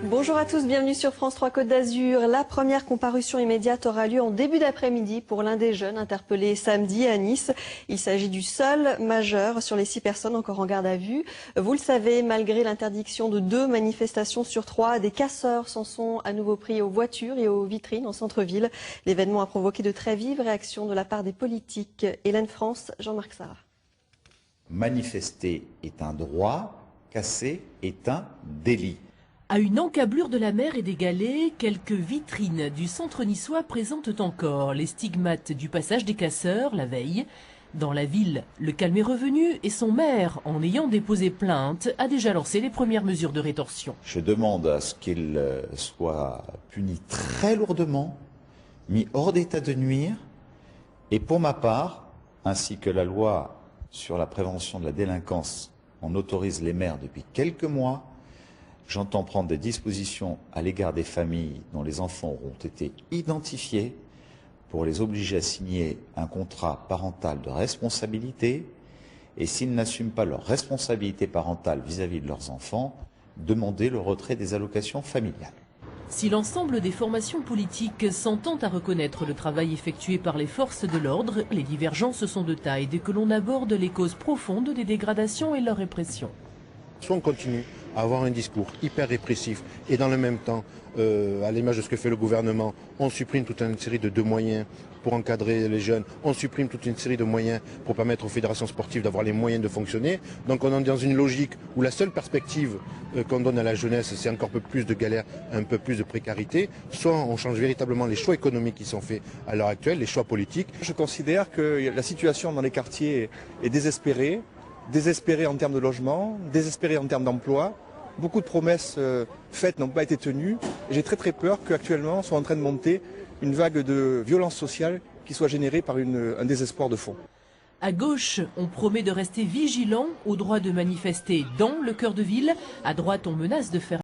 Bonjour à tous, bienvenue sur France 3 Côte d'Azur. La première comparution immédiate aura lieu en début d'après-midi pour l'un des jeunes interpellés samedi à Nice. Il s'agit du seul majeur sur les 6 personnes encore en garde à vue. Vous le savez, malgré l'interdiction de 2 manifestations sur 3, des casseurs s'en sont à nouveau pris aux voitures et aux vitrines en centre-ville. L'événement a provoqué de très vives réactions de la part des politiques. Hélène France, Jean-Marc Sarah. Manifester est un droit, casser est un délit. À une encablure de la mer et des galets, quelques vitrines du centre niçois présentent encore les stigmates du passage des casseurs la veille. Dans la ville, le calme est revenu et son maire, en ayant déposé plainte, a déjà lancé les premières mesures de rétorsion. Je demande à ce qu'il soit puni très lourdement, mis hors d'état de nuire, et pour ma part, ainsi que la loi sur la prévention de la délinquance en autorise les maires depuis quelques mois, j'entends prendre des dispositions à l'égard des familles dont les enfants auront été identifiés pour les obliger à signer un contrat parental de responsabilité et s'ils n'assument pas leur responsabilité parentale vis-à-vis de leurs enfants, demander le retrait des allocations familiales. Si l'ensemble des formations politiques s'entendent à reconnaître le travail effectué par les forces de l'ordre, les divergences sont de taille dès que l'on aborde les causes profondes des dégradations et leur répression. Soit on continue à avoir un discours hyper répressif et dans le même temps, à l'image de ce que fait le gouvernement, on supprime toute une série de moyens pour encadrer les jeunes, on supprime toute une série de moyens pour permettre aux fédérations sportives d'avoir les moyens de fonctionner. Donc on est dans une logique où la seule perspective qu'on donne à la jeunesse, c'est encore un peu plus de galère, un peu plus de précarité. Soit on change véritablement les choix économiques qui sont faits à l'heure actuelle, les choix politiques. Je considère que la situation dans les quartiers est désespérée. Désespéré en termes de logement, désespéré en termes d'emploi. Beaucoup de promesses faites n'ont pas été tenues. J'ai très peur qu'actuellement soit en train de monter une vague de violence sociale qui soit générée par un désespoir de fond. À gauche, on promet de rester vigilant au droit de manifester dans le cœur de ville. À droite, on menace de faire